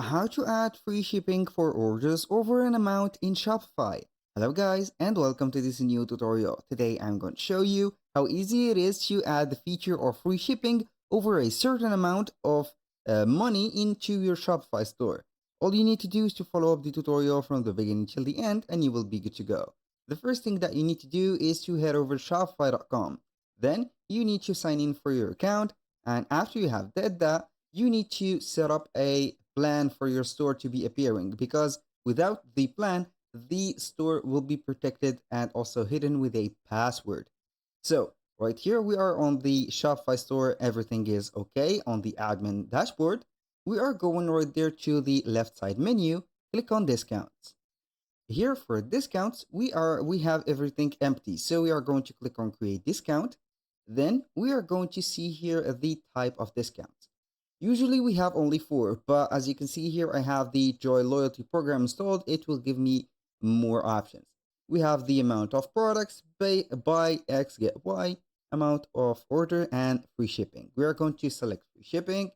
How to add free shipping for orders over an amount in Shopify. Hello guys and welcome to this new tutorial. Today I'm going to show you how easy it is to add the feature of free shipping over a certain amount of money into your Shopify store. All you need to do is to follow up the tutorial from the beginning till the end and you will be good to go. The first thing that you need to do is to head over to shopify.com. Then you need to sign in for your account, and after you have did that, you need to set up a plan for your store to be appearing, because without the plan, the store will be protected and also hidden with a password. So right here we are on the Shopify store. Everything is okay on the admin dashboard. We are going right there to the left side menu. Click on discounts. Here for discounts, we have everything empty. So we are going to click on create discount. Then we are going to see here the type of discounts. Usually we have only four, but as you can see here, I have the Joy loyalty program installed. It will give me more options. We have the amount of products, buy X, get Y, amount of order, and free shipping. We are going to select free shipping.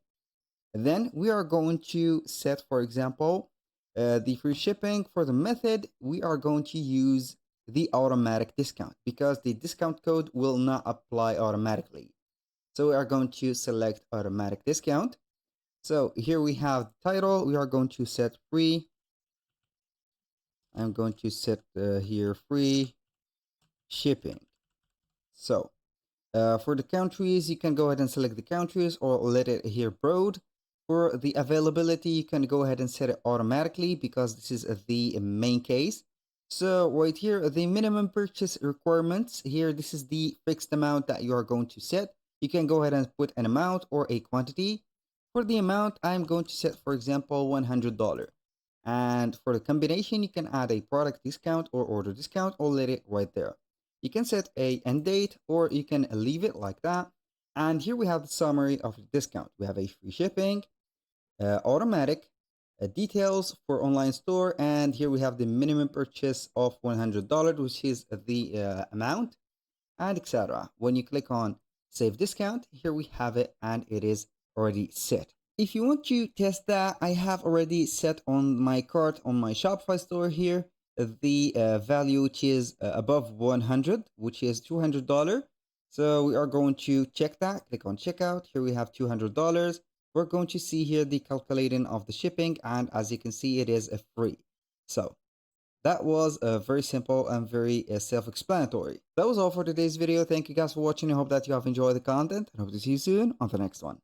And then we are going to set, for example, the free shipping. For the method, we are going to use the automatic discount because the discount code will not apply automatically. So we are going to select automatic discount. So here we have the title. We are going to set free. I'm going to set here free shipping. So for the countries, you can go ahead and select the countries or let it here broad. For the availability, you can go ahead and set it automatically because this is the main case. So right here, the minimum purchase requirements here, this is the fixed amount that you are going to set. You can go ahead and put an amount or a quantity. For the amount, I'm going to set, for example, $100. And for the combination, you can add a product discount or order discount or let it right there. You can set a end date or you can leave it like that. And here we have the summary of the discount. We have a free shipping, automatic, details for online store, and here we have the minimum purchase of $100, which is the amount, and etc. When you click on save discount, here we have it and it is already set. If you want to test that, I have already set on my cart on my Shopify store here the value which is above 100, which is $200. So we are going to check that. Click on checkout. Here we have $200. We're going to see here the calculating of the shipping, and as you can see, it is a free. So that was very simple and very self-explanatory. That was all for today's video. Thank you guys for watching. I hope that you have enjoyed the content and hope to see you soon on the next one.